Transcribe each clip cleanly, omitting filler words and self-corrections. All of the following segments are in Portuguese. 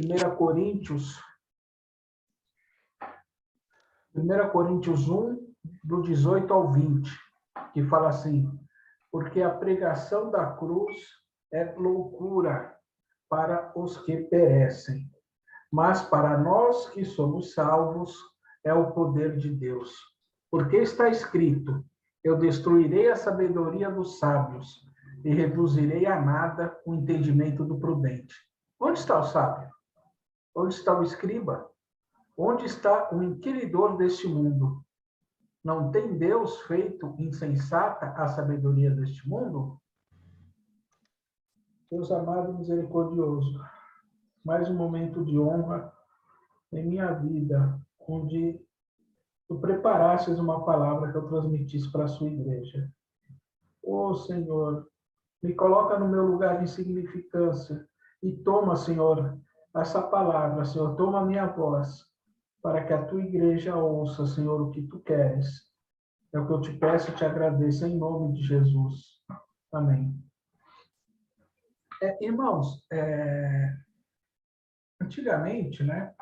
1 Coríntios 1, do 18 ao 20, que fala assim: porque a pregação da cruz é loucura para os que perecem, mas para nós que somos salvos é o poder de Deus. Porque está escrito: eu destruirei a sabedoria dos sábios e reduzirei a nada o entendimento do prudente. Onde está o sábio? Onde está o escriba? Onde está o inquiridor deste mundo? Não tem Deus feito insensata a sabedoria deste mundo? Deus amado e misericordioso, mais um momento de honra em minha vida, onde tu preparastes uma palavra que eu transmitisse para a sua igreja. Ô, Senhor, me coloca no meu lugar de insignificância e toma, Senhor, essa palavra, Senhor, toma a minha voz, para que a tua igreja ouça, Senhor, o que tu queres. É o que eu te peço e te agradeço, em nome de Jesus. Amém. Irmãos, antigamente, né,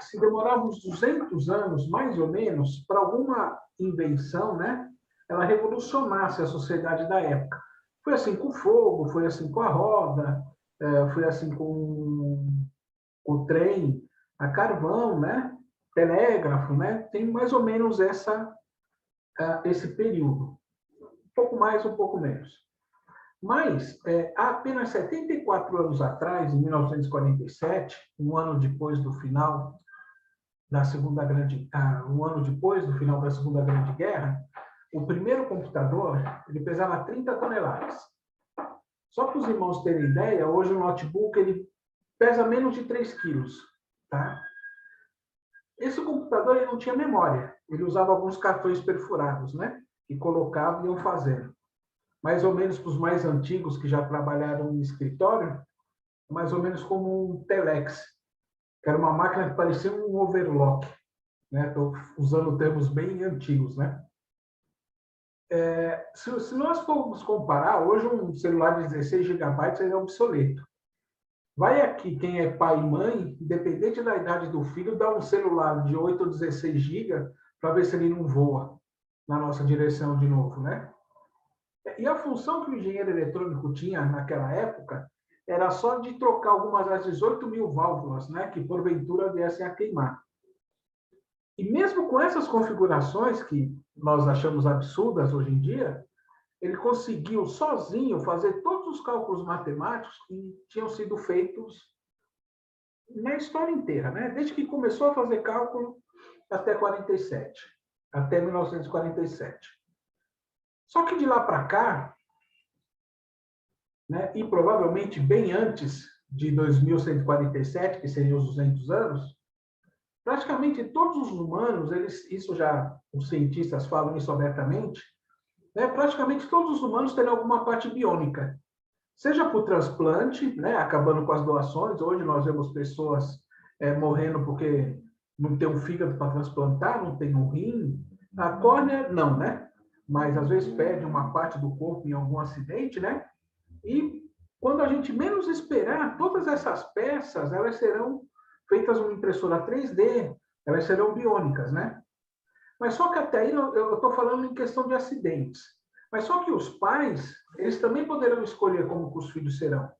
se demorava uns 200 anos, mais ou menos, para alguma invenção, né, ela revolucionasse a sociedade da época. Foi assim com o fogo, foi assim com a roda, foi assim com o trem, a carvão, né, telégrafo, né, tem mais ou menos esse período. Um pouco mais, um pouco menos. Mas, há apenas 74 anos atrás, em 1947, um ano depois do final da um ano depois do final da Segunda Grande Guerra, o primeiro computador, ele pesava 30 toneladas. Só para os irmãos terem ideia, hoje o notebook ele pesa menos de 3 quilos, tá? Esse computador ele não tinha memória, ele usava alguns cartões perfurados, né? Que colocavam e iam fazendo. Mais ou menos para os mais antigos que já trabalharam em escritório, mais ou menos como um telex, que era uma máquina que parecia um overlock, né? Estou usando termos bem antigos, né? Se nós formos comparar, hoje um celular de 16 GB é obsoleto. Vai aqui quem é pai e mãe, independente da idade do filho, dá um celular de 8 ou 16 GB para ver se ele não voa na nossa direção de novo, né? E a função que o engenheiro eletrônico tinha naquela época era só de trocar algumas das 18 mil válvulas, né, que porventura viessem a queimar. E mesmo com essas configurações que nós achamos absurdas hoje em dia, ele conseguiu sozinho fazer todos os cálculos matemáticos que tinham sido feitos na história inteira, né? Desde que começou a fazer cálculo até 47, até 1947. Só que de lá para cá, né, e provavelmente bem antes de 2147, que seriam os 200 anos, praticamente todos os humanos, isso já os cientistas falam isso abertamente, né, praticamente todos os humanos terão alguma parte biônica, seja por transplante, né, acabando com as doações. Hoje nós vemos pessoas morrendo porque não tem um fígado para transplantar, não tem um rim, a córnea não, né? Mas às vezes perde uma parte do corpo em algum acidente, né? E quando a gente menos esperar, todas essas peças, elas serão feitas numa impressora 3D, elas serão biônicas, né? Mas só que até aí eu estou falando em questão de acidentes. Mas só que os pais, eles também poderão escolher como que os filhos serão.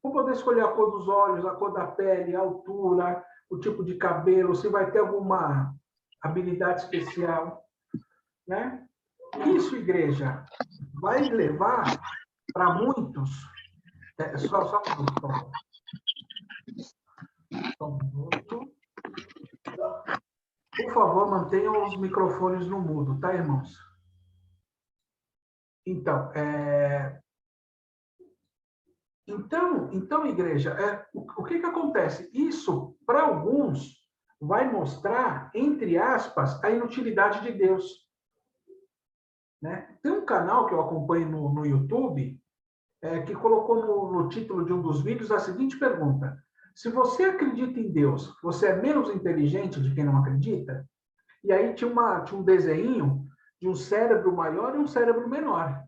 Vão poder escolher a cor dos olhos, a cor da pele, a altura, o tipo de cabelo, se vai ter alguma habilidade especial, né? Isso, igreja, vai levar para muitos. Só um minuto. Só um minuto. Por favor, mantenham os microfones no mudo, tá, irmãos? Então, igreja, o que acontece? Isso, para alguns, vai mostrar, entre aspas, a inutilidade de Deus. Né? Tem um canal que eu acompanho no YouTube, que colocou no título de um dos vídeos a seguinte pergunta: se você acredita em Deus, você é menos inteligente de quem não acredita? E aí tinha um desenho de um cérebro maior e um cérebro menor,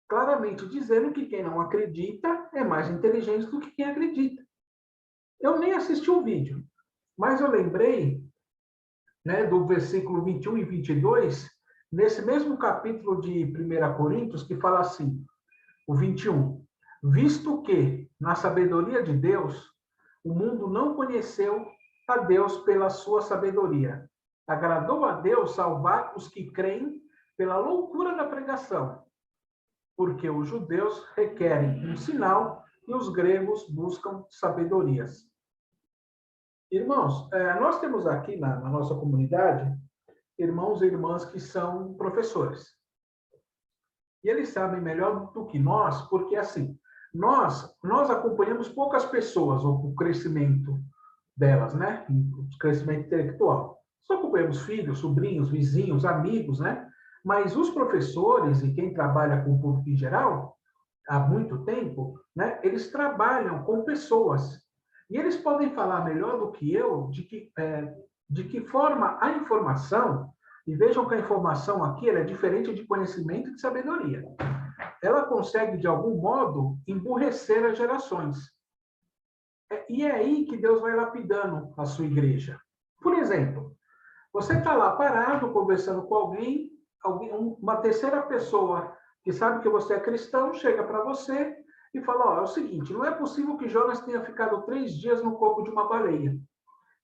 claramente dizendo que quem não acredita é mais inteligente do que quem acredita. Eu nem assisti o vídeo, mas eu lembrei, né, do versículo 21 e 22, nesse mesmo capítulo de 1 Coríntios, que fala assim, o 21, visto que, na sabedoria de Deus, o mundo não conheceu a Deus pela sua sabedoria. Agradou a Deus salvar os que creem pela loucura da pregação, porque os judeus requerem um sinal e os gregos buscam sabedorias. Irmãos, nós temos aqui na nossa comunidade irmãos e irmãs que são professores. E eles sabem melhor do que nós, porque assim, nós acompanhamos poucas pessoas, o crescimento delas, né? O crescimento intelectual. Só acompanhamos filhos, sobrinhos, vizinhos, amigos, né? Mas os professores e quem trabalha com o público em geral, há muito tempo, né? Eles trabalham com pessoas. E eles podem falar melhor do que eu de que forma a informação, e vejam que a informação aqui ela é diferente de conhecimento e de sabedoria. Ela consegue, de algum modo, emburrecer as gerações. E é aí que Deus vai lapidando a sua igreja. Por exemplo, você está lá parado, conversando com alguém, uma terceira pessoa que sabe que você é cristão, chega para você e fala, é o seguinte, não é possível que Jonas tenha ficado 3 dias no corpo de uma baleia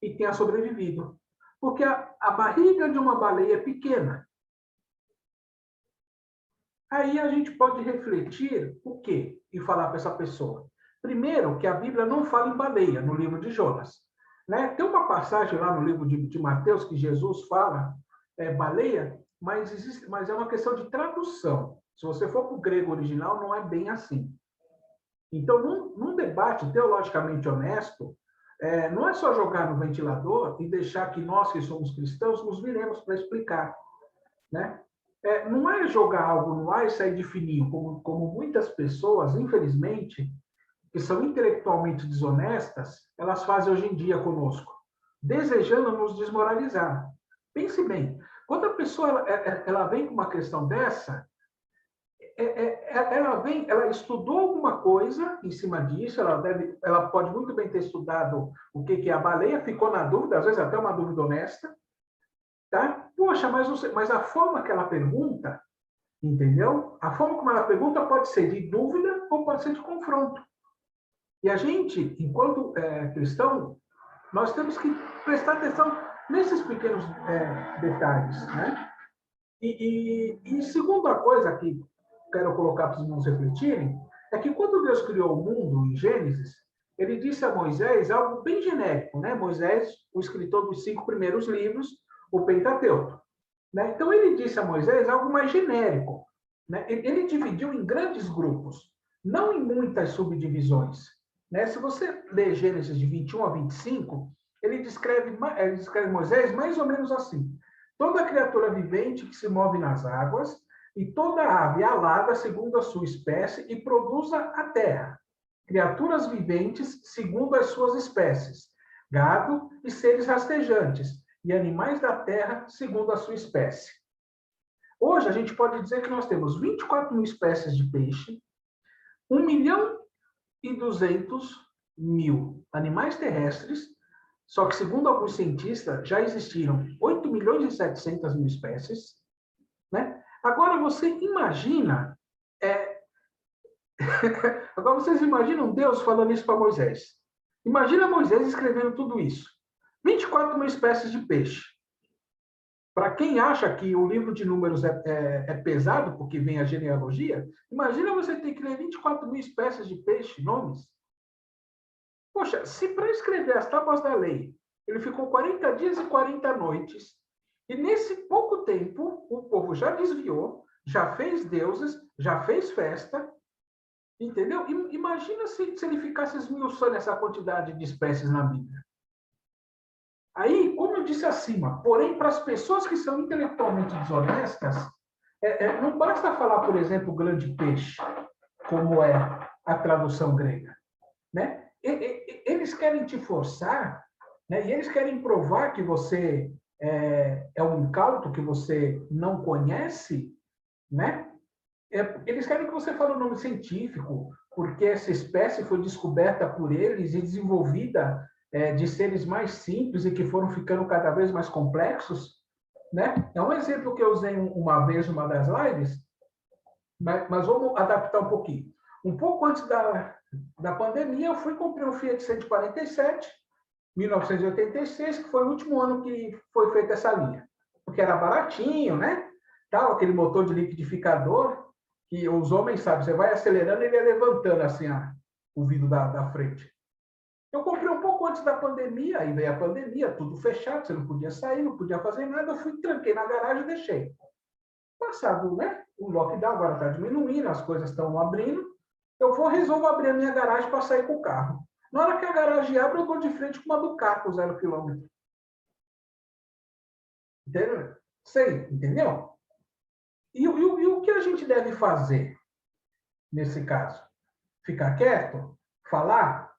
e tenha sobrevivido. Porque a barriga de uma baleia é pequena. Aí a gente pode refletir o quê? E falar para essa pessoa. Primeiro, que a Bíblia não fala em baleia, no livro de Jonas. Né? Tem uma passagem lá no livro de Mateus que Jesus fala baleia, mas é uma questão de tradução. Se você for para o grego original, não é bem assim. Então, num debate teologicamente honesto, não é só jogar no ventilador e deixar que nós, que somos cristãos, nos viremos para explicar. Né? Não é jogar algo no ar e sair de fininho, como muitas pessoas, infelizmente, que são intelectualmente desonestas, elas fazem hoje em dia conosco, desejando nos desmoralizar. Pense bem, quando a pessoa ela vem com uma questão dessa, ela estudou alguma coisa em cima disso, ela pode muito bem ter estudado o que é a baleia, ficou na dúvida, às vezes até uma dúvida honesta, tá? Poxa, mas a forma que ela pergunta, entendeu? A forma como ela pergunta pode ser de dúvida ou pode ser de confronto. E a gente, enquanto cristão, nós temos que prestar atenção nesses pequenos detalhes, né? E segunda coisa que quero colocar para os irmãos refletirem, é que quando Deus criou o mundo, em Gênesis, ele disse a Moisés algo bem genérico, né? Moisés, o escritor dos 5 primeiros livros, o Pentateuco. Né? Então, ele disse a Moisés algo mais genérico. Né? Ele dividiu em grandes grupos, não em muitas subdivisões. Né? Se você ler Gênesis de 21 a 25, ele descreve Moisés mais ou menos assim. Toda criatura vivente que se move nas águas e toda ave alada segundo a sua espécie e produza a terra. Criaturas viventes segundo as suas espécies. Gado e seres rastejantes. E animais da terra segundo a sua espécie. Hoje, a gente pode dizer que nós temos 24 mil espécies de peixe, 1.200.000 animais terrestres, só que, segundo alguns cientistas, já existiram 8.700.000 espécies. Né? Agora, você imagina... Agora, vocês imaginam Deus falando isso para Moisés. Imagina Moisés escrevendo tudo isso. 24 mil espécies de peixe. Para quem acha que o livro de Números é pesado, porque vem a genealogia, imagina você ter que ler 24 mil espécies de peixe, nomes. Poxa, se para escrever as tábuas da lei, ele ficou 40 dias e 40 noites, e nesse pouco tempo, o povo já desviou, já fez deuses, já fez festa, entendeu? Imagina se ele ficasse esmiuçando essa quantidade de espécies na Bíblia. Aí, como eu disse acima, porém, para as pessoas que são intelectualmente desonestas, não basta falar, por exemplo, grande peixe, como é a tradução grega. Né? Eles querem te forçar, né? E eles querem provar que você é um incauto, que você não conhece, né? Eles querem que você fale o nome científico, porque essa espécie foi descoberta por eles e desenvolvida de seres mais simples e que foram ficando cada vez mais complexos, né? É um exemplo que eu usei uma vez numa das lives, mas vamos adaptar um pouquinho. Um pouco antes da pandemia, eu fui comprei um Fiat 147, 1986, que foi o último ano que foi feita essa linha. Porque era baratinho, né? Tal, aquele motor de liquidificador, que os homens sabem, você vai acelerando e ele ia levantando assim o vidro da frente. Eu comprei um pouco antes da pandemia, aí veio a pandemia, tudo fechado, você não podia sair, não podia fazer nada, eu fui, tranquei na garagem e deixei. Passado, né? O lockdown agora está diminuindo, as coisas estão abrindo, resolvo abrir a minha garagem para sair com o carro. Na hora que a garagem abre, eu dou de frente com uma Ducato 0 km. Entendeu? Sei, entendeu? E o que a gente deve fazer nesse caso? Ficar quieto? Falar?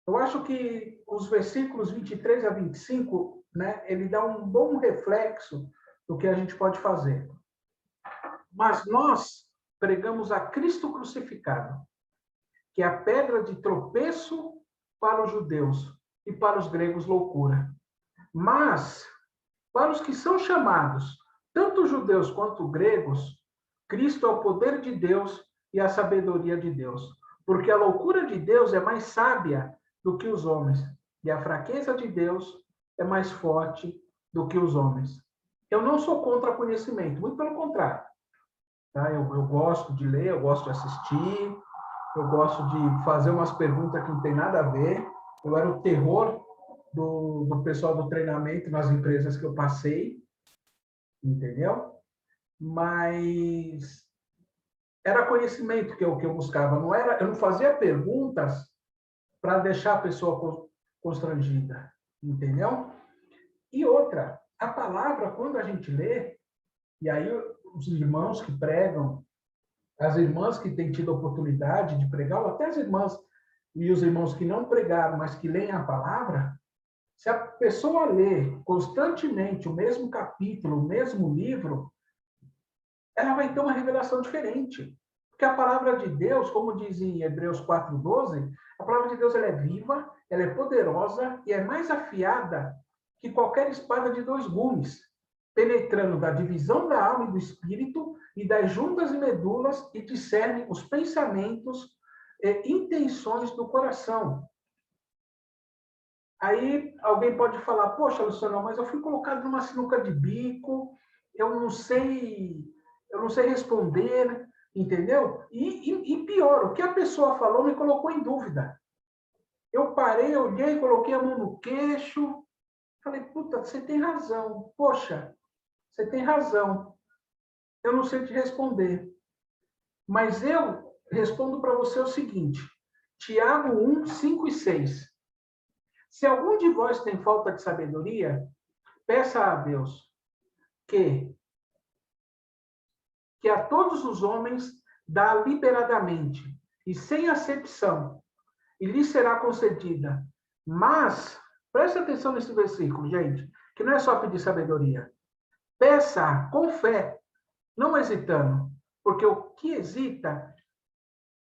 Eu acho que os versículos 23 a 25, né, ele dá um bom reflexo do que a gente pode fazer. Mas nós pregamos a Cristo crucificado, que é a pedra de tropeço para os judeus e para os gregos loucura. Mas, para os que são chamados, tanto judeus quanto gregos, Cristo é o poder de Deus e a sabedoria de Deus. Porque a loucura de Deus é mais sábia do que os homens, e a fraqueza de Deus é mais forte do que os homens. Eu não sou contra conhecimento, muito pelo contrário. Tá? Eu gosto de ler, eu gosto de assistir, eu gosto de fazer umas perguntas que não tem nada a ver. Eu era o terror do pessoal do treinamento nas empresas que eu passei, entendeu? Mas era conhecimento que eu buscava, eu não fazia perguntas para deixar a pessoa constrangida, entendeu? E outra, a palavra, quando a gente lê, e aí os irmãos que pregam, as irmãs que têm tido a oportunidade de pregar, ou até as irmãs e os irmãos que não pregaram, mas que leem a palavra, se a pessoa lê constantemente o mesmo capítulo, o mesmo livro, ela vai ter uma revelação diferente. Porque a palavra de Deus, como diz em Hebreus 4:12, a palavra de Deus ela é viva, ela é poderosa e é mais afiada que qualquer espada de 2 gumes, penetrando da divisão da alma e do espírito e das juntas e medulas e discerne os pensamentos e intenções do coração. Aí alguém pode falar, poxa, Luciano, mas eu fui colocado numa sinuca de bico, eu não sei responder, entendeu? E pior, o que a pessoa falou me colocou em dúvida. Eu parei, olhei, coloquei a mão no queixo, falei, puta, você tem razão, poxa, você tem razão, eu não sei te responder. Mas eu respondo para você o seguinte, Tiago 1, 5 e 6. Se algum de vós tem falta de sabedoria, peça a Deus que a todos os homens dá liberadamente e sem acepção, e lhe será concedida. Mas, preste atenção nesse versículo, gente, que não é só pedir sabedoria. Peça com fé, não hesitando, porque o que hesita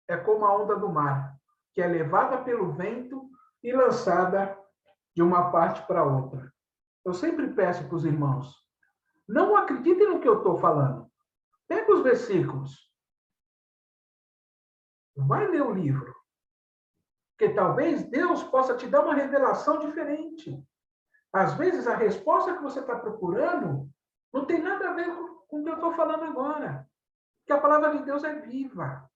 é como a onda do mar, que é levada pelo vento e lançada de uma parte para outra. Eu sempre peço para os irmãos, não acreditem no que eu estou falando. Pega os versículos. Vai ler o livro. Porque talvez Deus possa te dar uma revelação diferente. Às vezes, a resposta que você está procurando não tem nada a ver com o que eu estou falando agora. Porque a palavra de Deus é viva.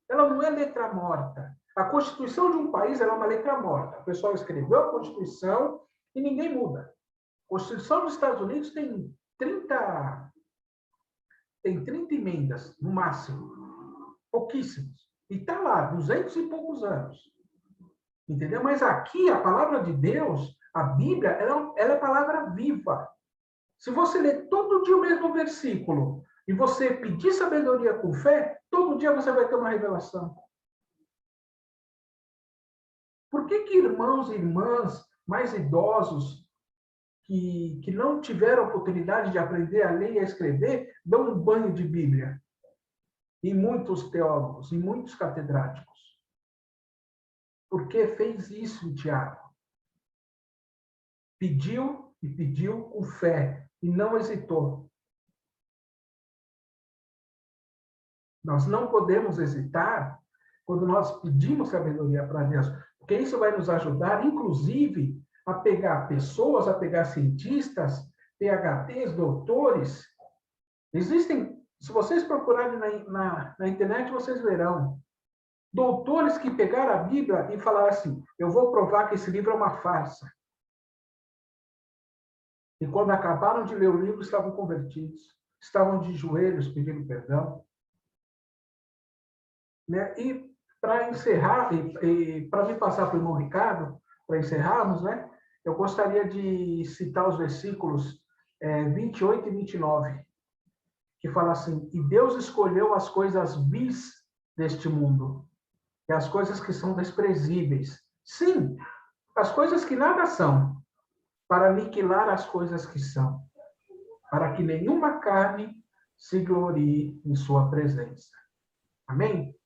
Ela não é letra morta. A Constituição de um país é uma letra morta. O pessoal escreveu a Constituição e ninguém muda. A Constituição dos Estados Unidos tem 30 emendas, no máximo. Pouquíssimos. E está lá, 200 e poucos anos. Entendeu? Mas aqui, a palavra de Deus, a Bíblia, ela é palavra viva. Se você ler todo dia o mesmo versículo e você pedir sabedoria com fé, todo dia você vai ter uma revelação. Por que irmãos e irmãs mais idosos que não tiveram oportunidade de aprender a ler e a escrever dão um banho de Bíblia? E muitos teólogos, e muitos catedráticos. Porque fez isso em Tiago. pediu e pediu com fé e não hesitou. Nós não podemos hesitar quando nós pedimos sabedoria para Deus, porque isso vai nos ajudar, inclusive, a pegar pessoas, a pegar cientistas, PhDs, doutores. Existem, se vocês procurarem na internet, vocês verão doutores que pegaram a Bíblia e falaram assim: eu vou provar que esse livro é uma farsa. E quando acabaram de ler o livro, estavam convertidos, estavam de joelhos pedindo perdão. Né? E para encerrar, e para me passar para o irmão Ricardo, para encerrarmos, né? Eu gostaria de citar os versículos 28 e 29, que fala assim: e Deus escolheu as coisas vis deste mundo, e as coisas que são desprezíveis. Sim, as coisas que nada são, para aniquilar as coisas que são, para que nenhuma carne se glorie em sua presença. Amém?